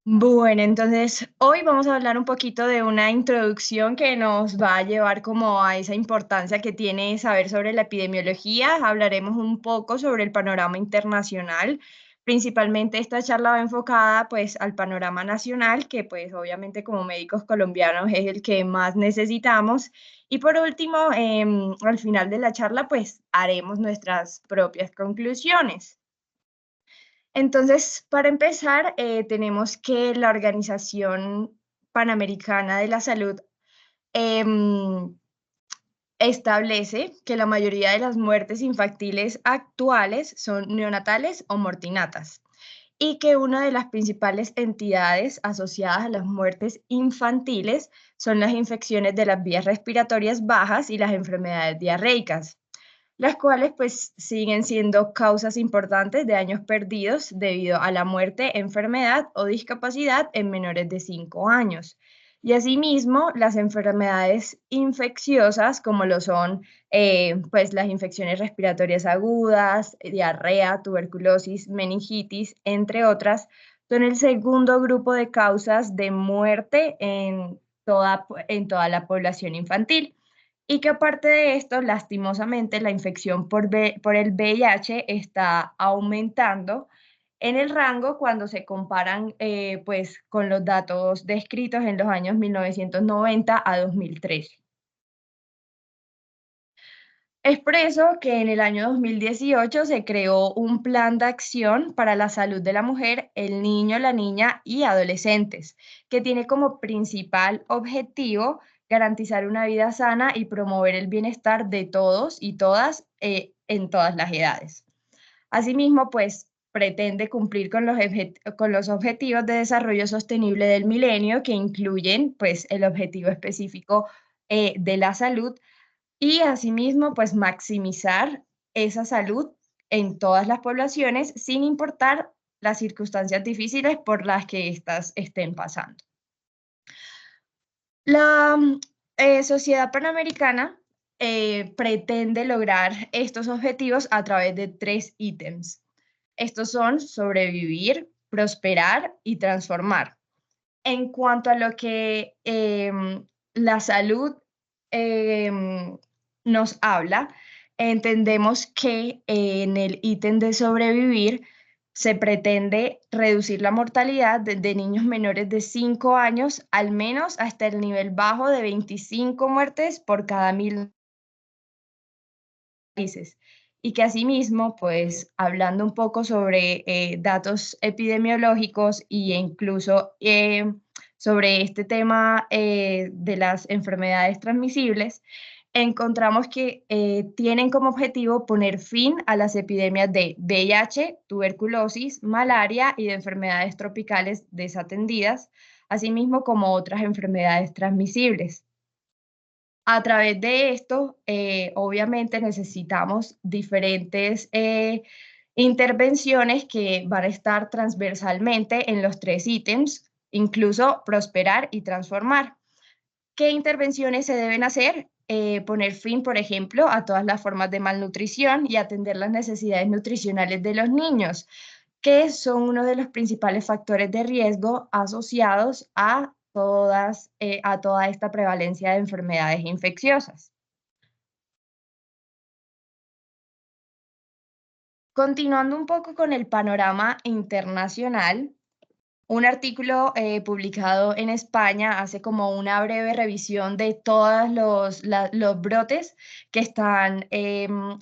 Bueno, entonces hoy vamos a hablar un poquito de una introducción que nos va a llevar como a esa importancia que tiene saber sobre la epidemiología. Hablaremos un poco sobre el panorama internacional. Principalmente esta charla va enfocada pues al panorama nacional, que pues obviamente como médicos colombianos es el que más necesitamos. Y por último, al final de la charla pues haremos nuestras propias conclusiones. Entonces, para empezar, tenemos que la Organización Panamericana de la Salud em, establece que la mayoría de las muertes infantiles actuales son neonatales o mortinatas y que una de las principales entidades asociadas a las muertes infantiles son las infecciones de las vías respiratorias bajas y las enfermedades diarreicas, las cuales pues siguen siendo causas importantes de años perdidos debido a la muerte, enfermedad o discapacidad en menores de 5 años. Y asimismo, las enfermedades infecciosas, como lo son pues las infecciones respiratorias agudas, diarrea, tuberculosis, meningitis, entre otras, son el segundo grupo de causas de muerte en toda la población infantil. Y que aparte de esto, lastimosamente, la infección por el VIH está aumentando en el rango cuando se comparan pues, con los datos descritos en los años 1990 a 2013. Es por eso que en el año 2018 se creó un plan de acción para la salud de la mujer, el niño, la niña y adolescentes, que tiene como principal objetivo garantizar una vida sana y promover el bienestar de todos y todas en todas las edades. Asimismo, pues pretende cumplir con los objetivos de desarrollo sostenible del milenio, que incluyen pues el objetivo específico de la salud y asimismo, pues maximizar esa salud en todas las poblaciones sin importar las circunstancias difíciles por las que éstas estén pasando. La Sociedad Panamericana pretende lograr estos objetivos a través de tres ítems. Estos son sobrevivir, prosperar y transformar. En cuanto a lo que la salud em, nos habla, entendemos que en el ítem de sobrevivir se pretende reducir la mortalidad de niños menores de 5 años al menos hasta el nivel bajo de 25 muertes por cada 1000 países. Y que asimismo, pues hablando un poco sobre datos epidemiológicos e incluso sobre este tema de las enfermedades transmisibles, encontramos que tienen como objetivo poner fin a las epidemias de VIH, tuberculosis, malaria y de enfermedades tropicales desatendidas, asimismo como otras enfermedades transmisibles. A través de esto, obviamente necesitamos diferentes intervenciones que van a estar transversalmente en los tres ítems, incluso prosperar y transformar. ¿Qué intervenciones se deben hacer? Poner fin, por ejemplo, a todas las formas de malnutrición y atender las necesidades nutricionales de los niños, que son uno de los principales factores de riesgo asociados a toda esta prevalencia de enfermedades infecciosas. Continuando un poco con el panorama internacional, un artículo publicado en España hace como una breve revisión de todos los brotes que están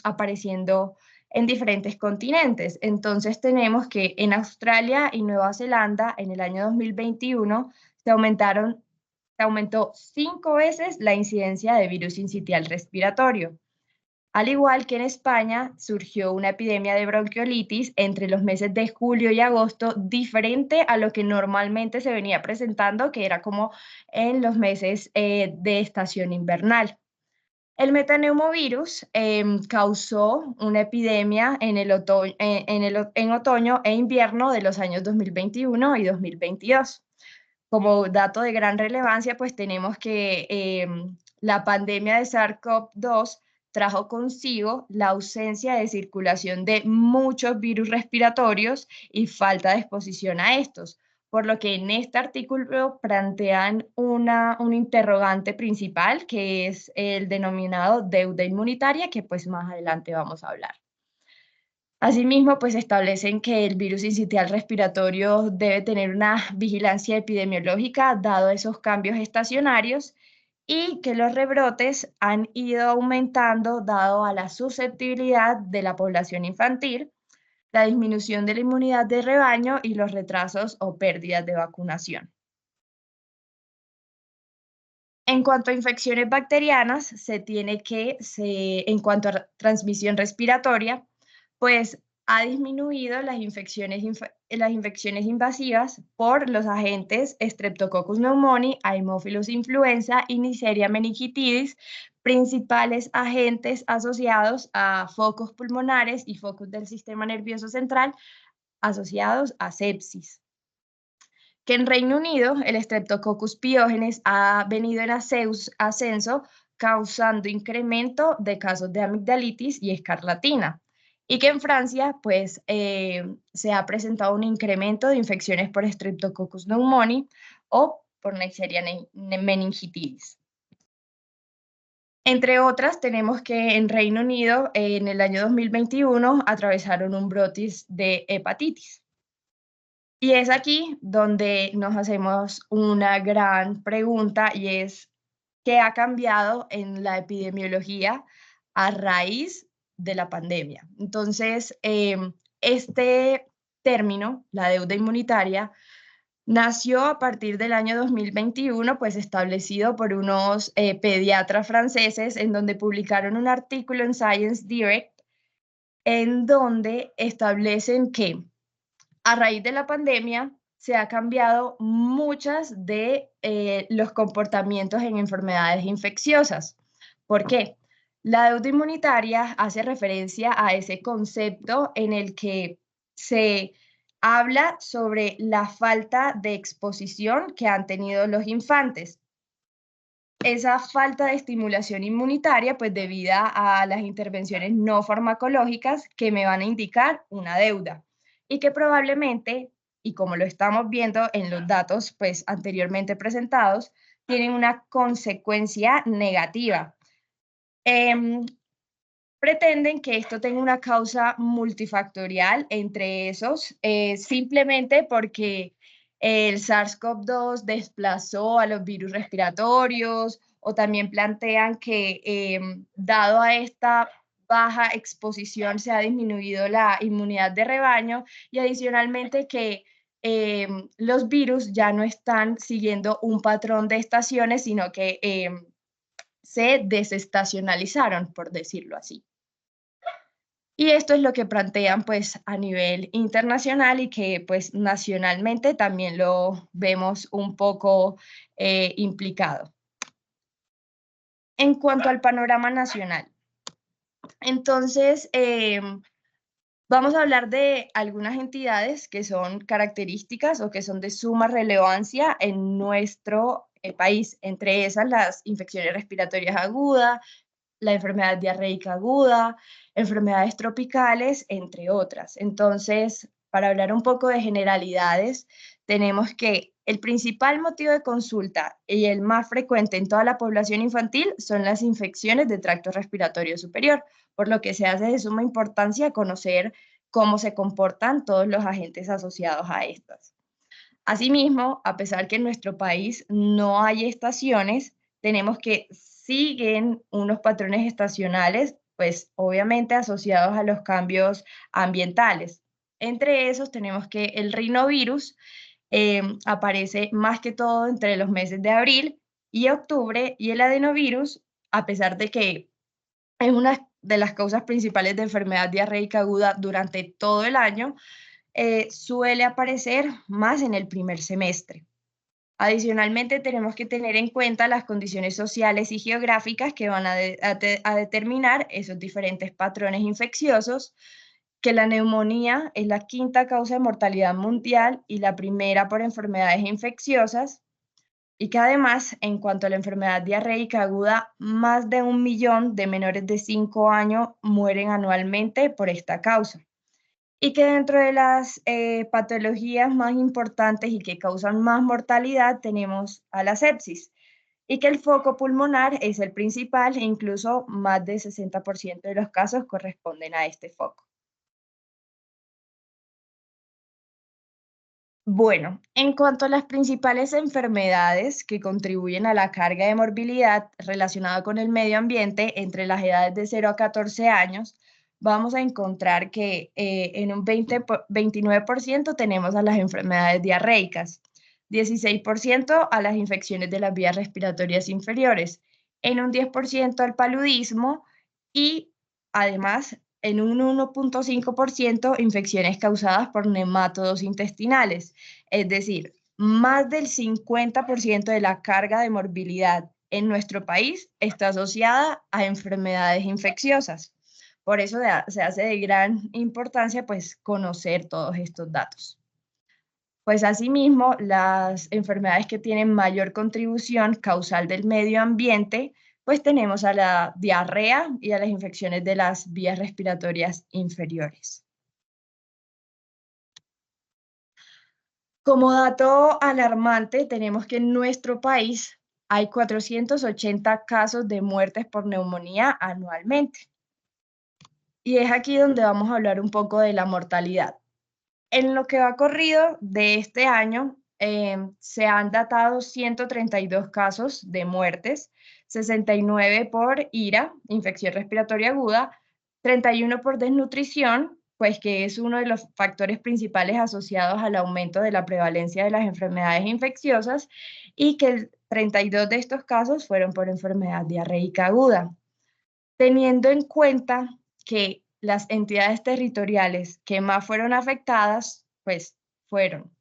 apareciendo en diferentes continentes. Entonces tenemos que en Australia y Nueva Zelanda en el año 2021 se aumentó 5 veces la incidencia de virus sincitial respiratorio. Al igual que en España, surgió una epidemia de bronquiolitis entre los meses de julio y agosto, diferente a lo que normalmente se venía presentando, que era como en los meses de estación invernal. El metaneumovirus causó una epidemia en otoño e invierno de los años 2021 y 2022. Como dato de gran relevancia, pues tenemos que la pandemia de SARS-CoV-2 trajo consigo la ausencia de circulación de muchos virus respiratorios y falta de exposición a estos, por lo que en este artículo plantean un interrogante principal, que es el denominado deuda inmunitaria, que pues más adelante vamos a hablar. Asimismo, pues establecen que el virus sincitial respiratorio debe tener una vigilancia epidemiológica dado esos cambios estacionarios y que los rebrotes han ido aumentando dado a la susceptibilidad de la población infantil, la disminución de la inmunidad de rebaño y los retrasos o pérdidas de vacunación. En cuanto a infecciones bacterianas, en cuanto a transmisión respiratoria, pues ha disminuido las infecciones invasivas por los agentes Streptococcus pneumoniae, Haemophilus influenza y Neisseria meningitidis, principales agentes asociados a focos pulmonares y focos del sistema nervioso central asociados a sepsis. Que en Reino Unido el Streptococcus pyogenes ha venido en ascenso, causando incremento de casos de amigdalitis y escarlatina. Y que en Francia, pues, se ha presentado un incremento de infecciones por Streptococcus pneumoniae o por Neisseria meningitidis. Entre otras, tenemos que en Reino Unido, en el año 2021, atravesaron un brotis de hepatitis. Y es aquí donde nos hacemos una gran pregunta y es, ¿qué ha cambiado en la epidemiología a raíz de la pandemia? Entonces, este término, la deuda inmunitaria, nació a partir del año 2021, pues establecido por unos pediatras franceses en donde publicaron un artículo en Science Direct en donde establecen que a raíz de la pandemia se ha cambiado muchas de los comportamientos en enfermedades infecciosas. ¿Por qué? La deuda inmunitaria hace referencia a ese concepto en el que se habla sobre la falta de exposición que han tenido los infantes. Esa falta de estimulación inmunitaria, pues debida a las intervenciones no farmacológicas que me van a indicar una deuda y que probablemente, y como lo estamos viendo en los datos pues anteriormente presentados, tienen una consecuencia negativa. Pretenden que esto tenga una causa multifactorial, entre esos, simplemente porque el SARS-CoV-2 desplazó a los virus respiratorios, o también plantean que dado a esta baja exposición se ha disminuido la inmunidad de rebaño y adicionalmente que los virus ya no están siguiendo un patrón de estaciones, sino que se desestacionalizaron, por decirlo así. Y esto es lo que plantean pues a nivel internacional y que pues nacionalmente también lo vemos un poco implicado. En cuanto al panorama nacional, entonces vamos a hablar de algunas entidades que son características o que son de suma relevancia en nuestro país, entre esas las infecciones respiratorias agudas, la enfermedad diarreica aguda, enfermedades tropicales, entre otras. Entonces, para hablar un poco de generalidades, tenemos que el principal motivo de consulta y el más frecuente en toda la población infantil son las infecciones de tracto respiratorio superior, por lo que se hace de suma importancia conocer cómo se comportan todos los agentes asociados a estas. Asimismo, a pesar que en nuestro país no hay estaciones, tenemos que siguen unos patrones estacionales, pues obviamente asociados a los cambios ambientales. Entre esos tenemos que el rinovirus aparece más que todo entre los meses de abril y octubre, y el adenovirus, a pesar de que es una de las causas principales de enfermedad diarreica aguda durante todo el año, suele aparecer más en el primer semestre. Adicionalmente, tenemos que tener en cuenta las condiciones sociales y geográficas que van a determinar esos diferentes patrones infecciosos, que la neumonía es la quinta causa de mortalidad mundial y la primera por enfermedades infecciosas, y que además, en cuanto a la enfermedad diarreica aguda, más de 1 millón de menores de 5 años mueren anualmente por esta causa. y que dentro de las patologías más importantes y que causan más mortalidad tenemos a la sepsis, y que el foco pulmonar es el principal e incluso más del 60% de los casos corresponden a este foco. Bueno, en cuanto a las principales enfermedades que contribuyen a la carga de morbilidad relacionada con el medio ambiente entre las edades de 0 a 14 años, vamos a encontrar que en un 29% tenemos a las enfermedades diarreicas, 16% a las infecciones de las vías respiratorias inferiores, en un 10% al paludismo y además en un 1,5% infecciones causadas por nematodos intestinales. Es decir, más del 50% de la carga de morbilidad en nuestro país está asociada a enfermedades infecciosas. Por eso se hace de gran importancia pues conocer todos estos datos. Pues asimismo, las enfermedades que tienen mayor contribución causal del medio ambiente, pues tenemos a la diarrea y a las infecciones de las vías respiratorias inferiores. Como dato alarmante, tenemos que en nuestro país hay 480 casos de muertes por neumonía anualmente. Y es aquí donde vamos a hablar un poco de la mortalidad. En lo que va corrido de este año, se han datado 132 casos de muertes, 69 por IRA, infección respiratoria aguda, 31 por desnutrición, pues que es uno de los factores principales asociados al aumento de la prevalencia de las enfermedades infecciosas, y que 32 de estos casos fueron por enfermedad diarreica aguda. Teniendo en cuenta que las entidades territoriales que más fueron afectadas, pues fueron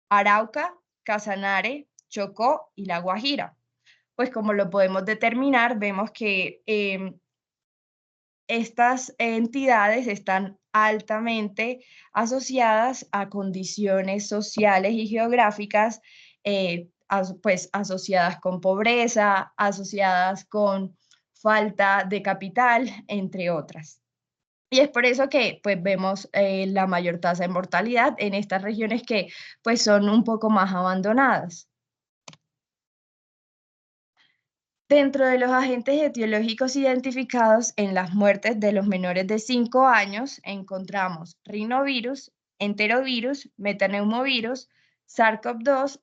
Arauca, Casanare, Chocó y La Guajira. Pues como lo podemos determinar, vemos que estas entidades están altamente asociadas a condiciones sociales y geográficas, pues asociadas con pobreza, asociadas con falta de capital, entre otras. Y es por eso que pues vemos la mayor tasa de mortalidad en estas regiones que pues son un poco más abandonadas. Dentro de los agentes etiológicos identificados en las muertes de los menores de 5 años, encontramos rinovirus, enterovirus, metaneumovirus, SARS-CoV-2,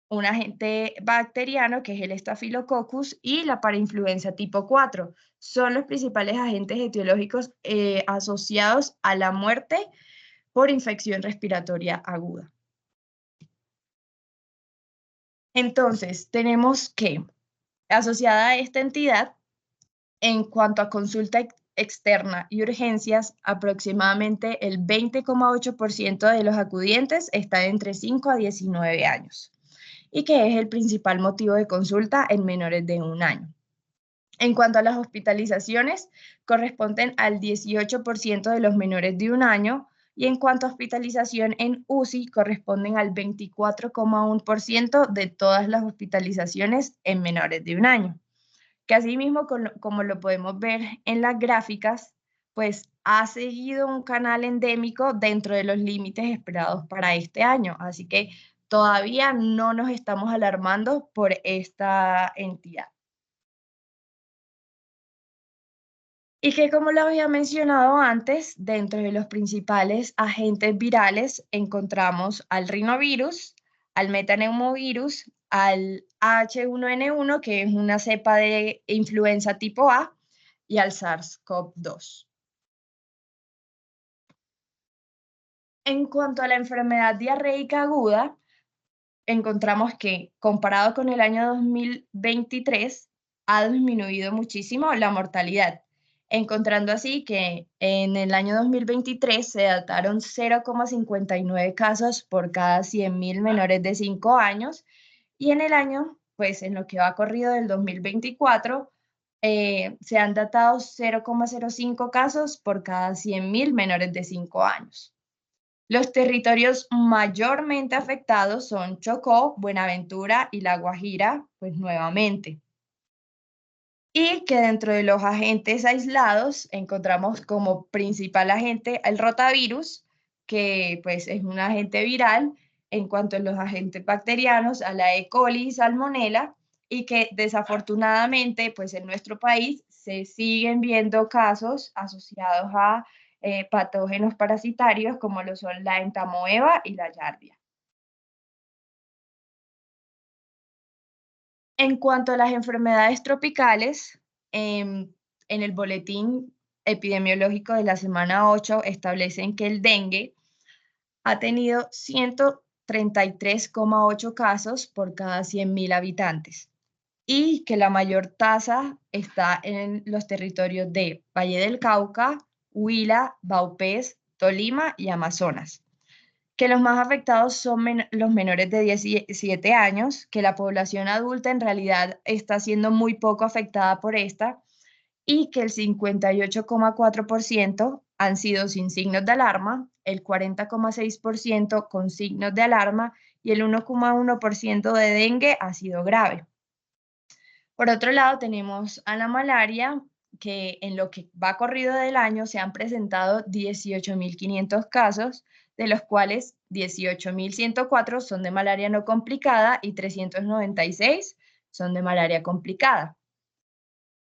un agente bacteriano que es el Staphylococcus y la parainfluenza tipo 4. Son los principales agentes etiológicos asociados a la muerte por infección respiratoria aguda. Entonces, tenemos que, asociada a esta entidad, en cuanto a consulta externa y urgencias, aproximadamente el 20,8% de los acudientes está entre 5 a 19 años, y que es el principal motivo de consulta en menores de 1 año. En cuanto a las hospitalizaciones, corresponden al 18% de los menores de 1 año, y en cuanto a hospitalización en UCI, corresponden al 24,1% de todas las hospitalizaciones en menores de 1 año, que asimismo, como lo podemos ver en las gráficas, pues ha seguido un canal endémico dentro de los límites esperados para este año. Así que todavía no nos estamos alarmando por esta entidad. Y que, como lo había mencionado antes, dentro de los principales agentes virales encontramos al rinovirus, al metaneumovirus, al H1N1, que es una cepa de influenza tipo A, y al SARS-CoV-2. En cuanto a la enfermedad diarreica aguda, encontramos que, comparado con el año 2023, ha disminuido muchísimo la mortalidad, encontrando así que en el año 2023 se dataron 0,59 casos por cada 100.000 menores de 5 años, y en el año, pues en lo que va corrido del 2024, se han datado 0,05 casos por cada 100.000 menores de 5 años. Los territorios mayormente afectados son Chocó, Buenaventura y La Guajira, pues nuevamente. Y que dentro de los agentes aislados encontramos como principal agente el rotavirus, que pues es un agente viral en cuanto a los agentes bacterianos, a la E. coli y Salmonella, y que desafortunadamente pues en nuestro país se siguen viendo casos asociados a patógenos parasitarios como lo son la entamoeba y la yardia. En cuanto a las enfermedades tropicales, en el boletín epidemiológico de la semana 8 establecen que el dengue ha tenido 133,8 casos por cada 100.000 habitantes y que la mayor tasa está en los territorios de Valle del Cauca, Huila, Vaupés, Tolima y Amazonas, que los más afectados son los menores de 17 años, que la población adulta en realidad está siendo muy poco afectada por esta y que el 58,4% han sido sin signos de alarma, el 40,6% con signos de alarma y el 1,1% de dengue ha sido grave. Por otro lado, tenemos a la malaria, que en lo que va corrido del año se han presentado 18.500 casos, de los cuales 18.104 son de malaria no complicada y 396 son de malaria complicada.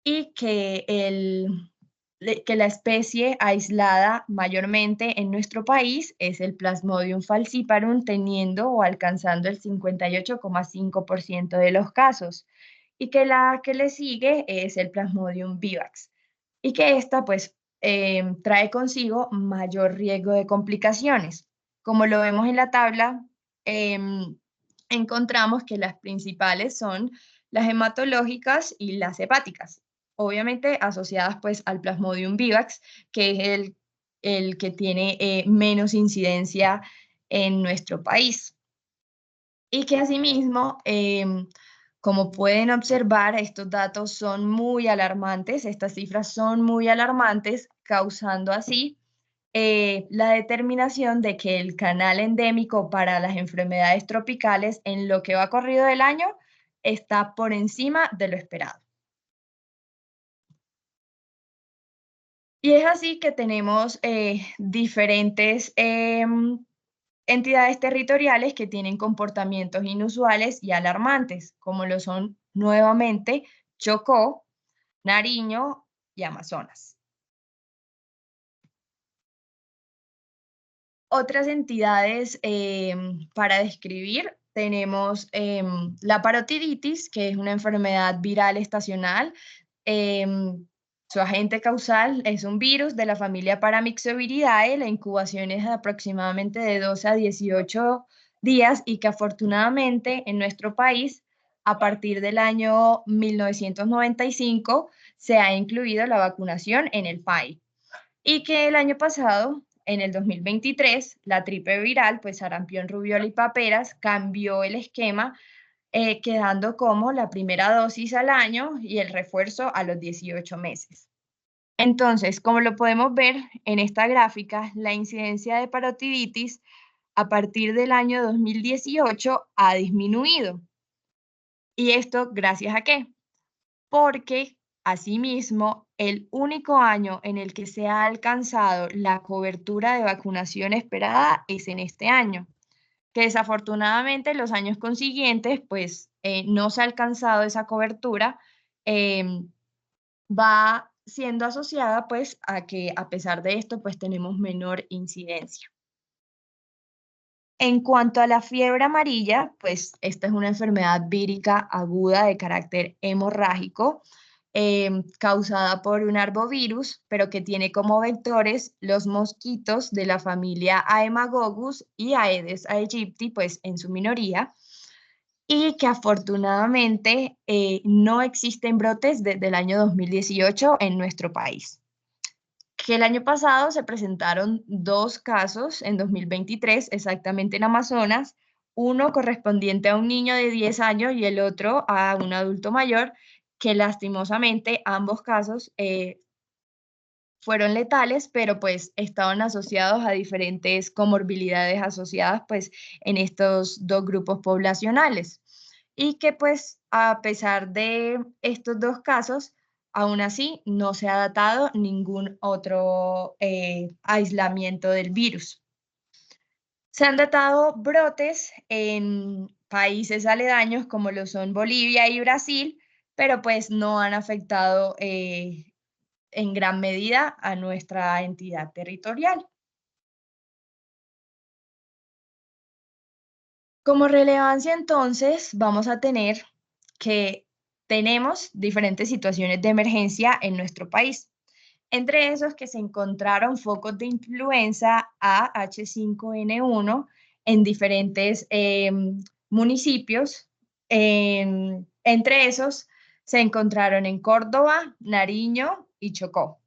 Y que la especie aislada mayormente en nuestro país es el Plasmodium falciparum, teniendo o alcanzando el 58,5% de los casos, y que la que le sigue es el Plasmodium vivax, y que esta pues trae consigo mayor riesgo de complicaciones. Como lo vemos en la tabla, encontramos que las principales son las hematológicas y las hepáticas, obviamente asociadas pues al Plasmodium vivax, que es el que tiene menos incidencia en nuestro país. Y que asimismo, como pueden observar, estos datos son muy alarmantes, estas cifras son muy alarmantes, causando así la determinación de que el canal endémico para las enfermedades tropicales en lo que va corrido del año está por encima de lo esperado. Y es así que tenemos diferentes entidades territoriales que tienen comportamientos inusuales y alarmantes, como lo son nuevamente Chocó, Nariño y Amazonas. Otras entidades para describir tenemos la parotiditis, que es una enfermedad viral estacional. em, Su agente causal es un virus de la familia Paramyxoviridae. La incubación es aproximadamente de 12 a 18 días y que afortunadamente en nuestro país, a partir del año 1995, se ha incluido la vacunación en el PAI. Y que el año pasado, en el 2023, la tripe viral, pues sarampión, rubiola y paperas, cambió el esquema, quedando como la primera dosis al año y el refuerzo a los 18 meses. Entonces, como lo podemos ver en esta gráfica, la incidencia de parotiditis a partir del año 2018 ha disminuido. ¿Y esto gracias a qué? Porque asimismo, el único año en el que se ha alcanzado la cobertura de vacunación esperada es en este año, que desafortunadamente los años consiguientes, pues no se ha alcanzado esa cobertura, em, va siendo asociada pues a que a pesar de esto, pues tenemos menor incidencia. En cuanto a la fiebre amarilla, pues esta es una enfermedad vírica aguda de carácter hemorrágico, causada por un arbovirus, pero que tiene como vectores los mosquitos de la familia Aemagogus y Aedes aegypti, pues en su minoría, y que afortunadamente no existen brotes desde el año 2018 en nuestro país. Que el año pasado se presentaron dos casos en 2023, exactamente en Amazonas, uno correspondiente a un niño de 10 años y el otro a un adulto mayor, que lastimosamente ambos casos fueron letales, pero pues estaban asociados a diferentes comorbilidades asociadas pues en estos dos grupos poblacionales. Y que pues a pesar de estos dos casos, aún así no se ha datado ningún otro aislamiento del virus. Se han datado brotes en países aledaños como lo son Bolivia y Brasil, pero pues no han afectado en gran medida a nuestra entidad territorial. Como relevancia, entonces, vamos a tener que tenemos diferentes situaciones de emergencia en nuestro país. Entre esos que se encontraron focos de influenza AH5N1 en diferentes municipios. Entre esos se encontraron en Córdoba, Nariño y Chocó.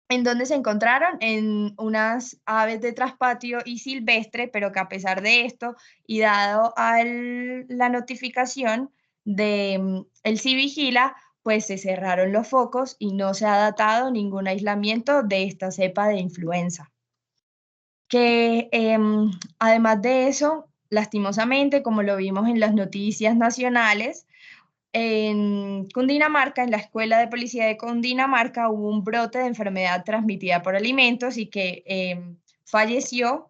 ¿En dónde se encontraron? En unas aves de traspatio y silvestre, pero que a pesar de esto, y dado la notificación de el Civigila, pues se cerraron los focos y no se ha datado ningún aislamiento de esta cepa de influenza. Que además de eso, lastimosamente, como lo vimos en las noticias nacionales, en Cundinamarca, en la Escuela de Policía de Cundinamarca, hubo un brote de enfermedad transmitida por alimentos y que falleció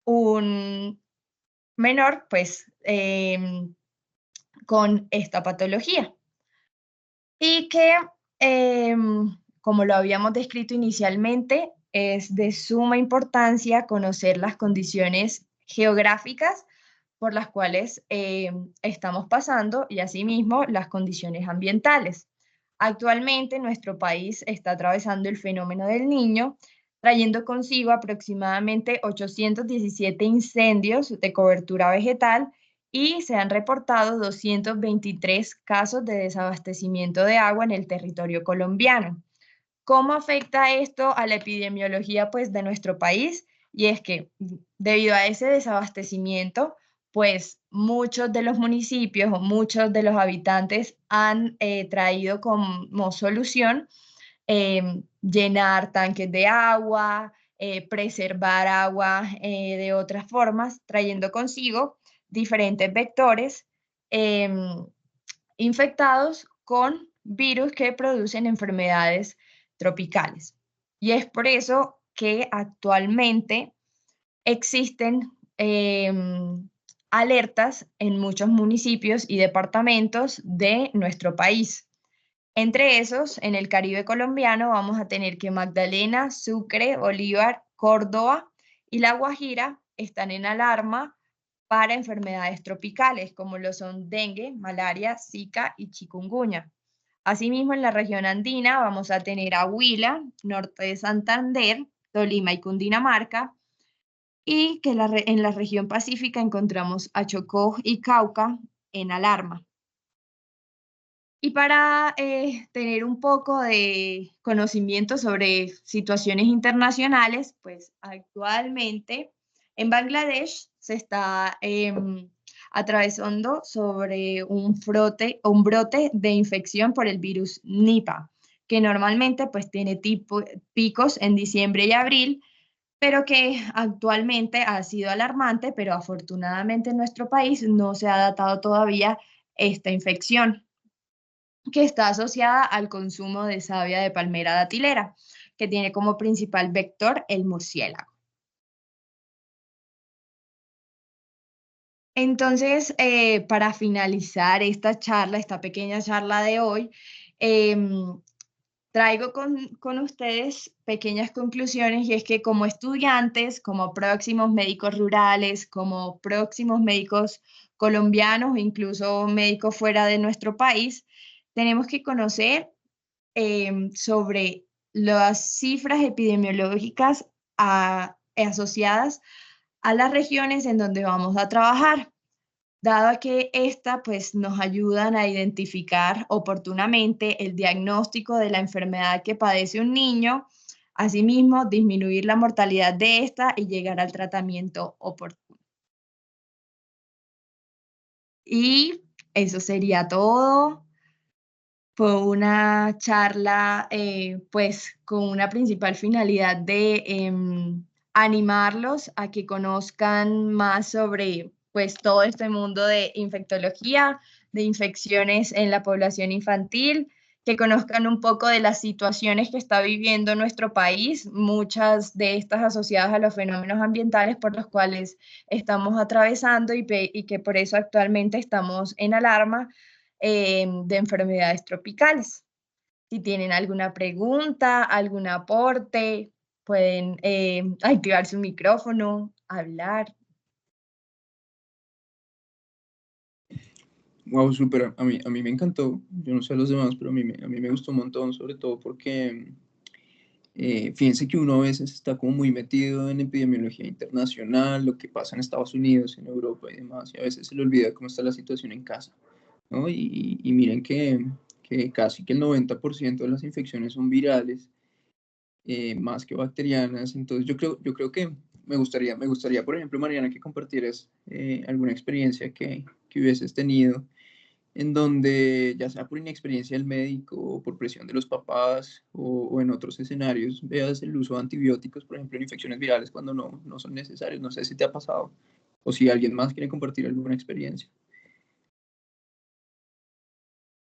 un menor, pues, con esta patología. Y que, como lo habíamos descrito inicialmente, es de suma importancia conocer las condiciones geográficas por las cuales estamos pasando y asimismo las condiciones ambientales. Actualmente nuestro país está atravesando el fenómeno del Niño, trayendo consigo aproximadamente 817 incendios de cobertura vegetal y se han reportado 223 casos de desabastecimiento de agua en el territorio colombiano. ¿Cómo afecta esto a la epidemiología pues, de nuestro país? Y es que debido a ese desabastecimiento, pues muchos de los municipios o muchos de los habitantes han traído como solución llenar tanques de agua, preservar agua de otras formas, trayendo consigo diferentes vectores em, infectados con virus que producen enfermedades tropicales. Y es por eso que actualmente existen alertas en muchos municipios y departamentos de nuestro país. Entre esos, en el Caribe colombiano vamos a tener que Magdalena, Sucre, Bolívar, Córdoba y La Guajira están en alarma para enfermedades tropicales como lo son dengue, malaria, zika y chikungunya. Asimismo, en la región andina vamos a tener a Huila, norte de Santander, Tolima y Cundinamarca, y que en la región pacífica encontramos a Chocó y Cauca en alarma. Y para tener un poco de conocimiento sobre situaciones internacionales, pues actualmente en Bangladesh se está atravesando sobre un brote de infección por el virus Nipah, que normalmente pues tiene picos en diciembre y abril, pero que actualmente ha sido alarmante, pero afortunadamente en nuestro país no se ha datado todavía esta infección, que está asociada al consumo de savia de palmera datilera, que tiene como principal vector el murciélago. Entonces, para finalizar esta charla, esta pequeña charla de hoy, em, traigo con ustedes pequeñas conclusiones y es que como estudiantes, como próximos médicos rurales, como próximos médicos colombianos o incluso médicos fuera de nuestro país, tenemos que conocer sobre las cifras epidemiológicas asociadas a las regiones en donde vamos a trabajar, dado que esta pues nos ayudan a identificar oportunamente el diagnóstico de la enfermedad que padece un niño, asimismo disminuir la mortalidad de esta y llegar al tratamiento oportuno. Y eso sería todo. Fue una charla, pues, con una principal finalidad de animarlos a que conozcan más sobre, pues, todo este mundo de infectología, de infecciones en la población infantil que conozcan un poco de las situaciones que está viviendo nuestro país, muchas de estas asociadas a los fenómenos ambientales por los cuales estamos atravesando y que por eso actualmente estamos en alarma de enfermedades tropicales. Si tienen alguna pregunta, algún aporte, pueden activar su micrófono, hablar. Wow, súper. A mí me encantó. Yo no sé a los demás, pero a mí me gustó un montón, sobre todo porque fíjense que uno a veces está como muy metido en epidemiología internacional, lo que pasa en Estados Unidos, en Europa y demás, y a veces se le olvida cómo está la situación en casa, ¿no? Y miren que casi que el 90% de las infecciones son virales, más que bacterianas. Entonces yo creo que me gustaría, por ejemplo, Mariana, que compartieras alguna experiencia que hubieses tenido en donde, ya sea por inexperiencia del médico o por presión de los papás o en otros escenarios, veas el uso de antibióticos, por ejemplo, en infecciones virales cuando no son necesarios. No sé si te ha pasado o si alguien más quiere compartir alguna experiencia.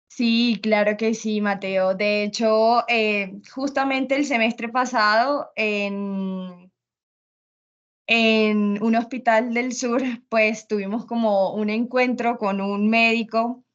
Sí, claro que sí, Mateo. De hecho, justamente el semestre pasado en un hospital del sur, pues tuvimos como un encuentro con un médico,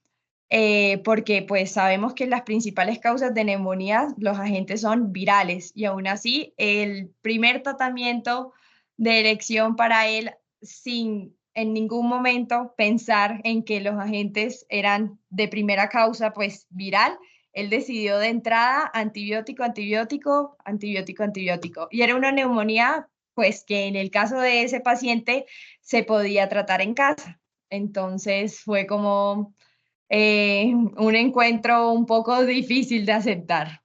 porque pues sabemos que las principales causas de neumonía, los agentes son virales y aún así el primer tratamiento de elección para él, sin en ningún momento pensar en que los agentes eran de primera causa, pues viral, él decidió de entrada antibiótico, antibiótico, antibiótico, antibiótico. Y era una neumonía, pues que en el caso de ese paciente se podía tratar en casa. Entonces fue como un encuentro un poco difícil de aceptar.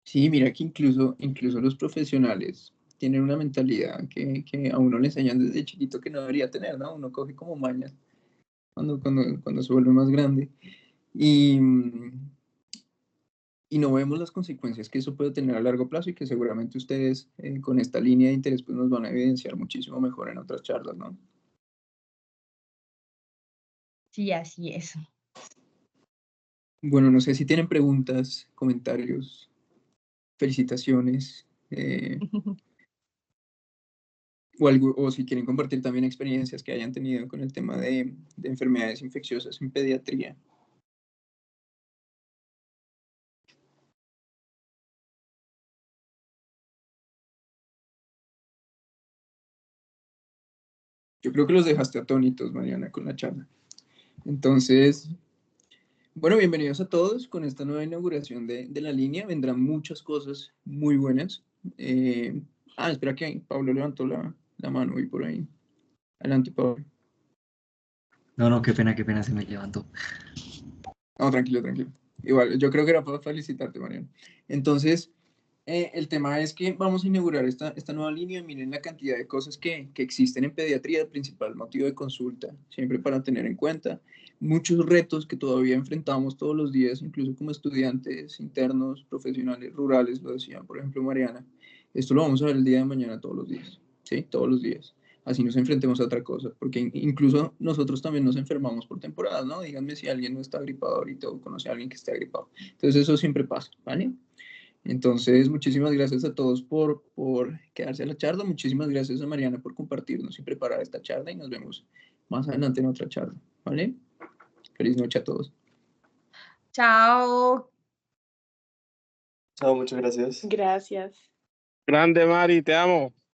Sí, mira que incluso los profesionales tienen una mentalidad que a uno le enseñan desde chiquito que no debería tener, ¿no? Uno coge como mañas cuando se vuelve más grande. Y, y no vemos las consecuencias que eso puede tener a largo plazo y que seguramente ustedes con esta línea de interés pues nos van a evidenciar muchísimo mejor en otras charlas, ¿no? Sí, así es. Bueno, no sé si tienen preguntas, comentarios, felicitaciones, o si quieren compartir también experiencias que hayan tenido con el tema de enfermedades infecciosas en pediatría. Yo creo que los dejaste atónitos, Mariana, con la charla. Entonces, bueno, bienvenidos a todos con esta nueva inauguración de la línea. Vendrán muchas cosas muy buenas. Espera que Pablo levantó la mano y por ahí. Adelante, Pablo. No, qué pena, se me levantó. No, tranquilo, tranquilo. Igual, yo creo que era para felicitarte, Mariano. Entonces, el tema es que vamos a inaugurar esta nueva línea. Miren la cantidad de cosas que existen en pediatría, el principal motivo de consulta, siempre para tener en cuenta. Muchos retos que todavía enfrentamos todos los días, incluso como estudiantes, internos, profesionales, rurales, lo decía, por ejemplo, Mariana. Esto lo vamos a ver el día de mañana todos los días, ¿sí? Todos los días. Así nos enfrentemos a otra cosa, porque incluso nosotros también nos enfermamos por temporadas, ¿no? Díganme si alguien no está gripado ahorita o conoce a alguien que esté gripado. Entonces eso siempre pasa, ¿vale? Entonces, muchísimas gracias a todos por quedarse a la charla. Muchísimas gracias a Mariana por compartirnos y preparar esta charla y nos vemos más adelante en otra charla, ¿vale? Feliz noche a todos. Chao. Chao, muchas gracias. Gracias. Grande, Mari, te amo.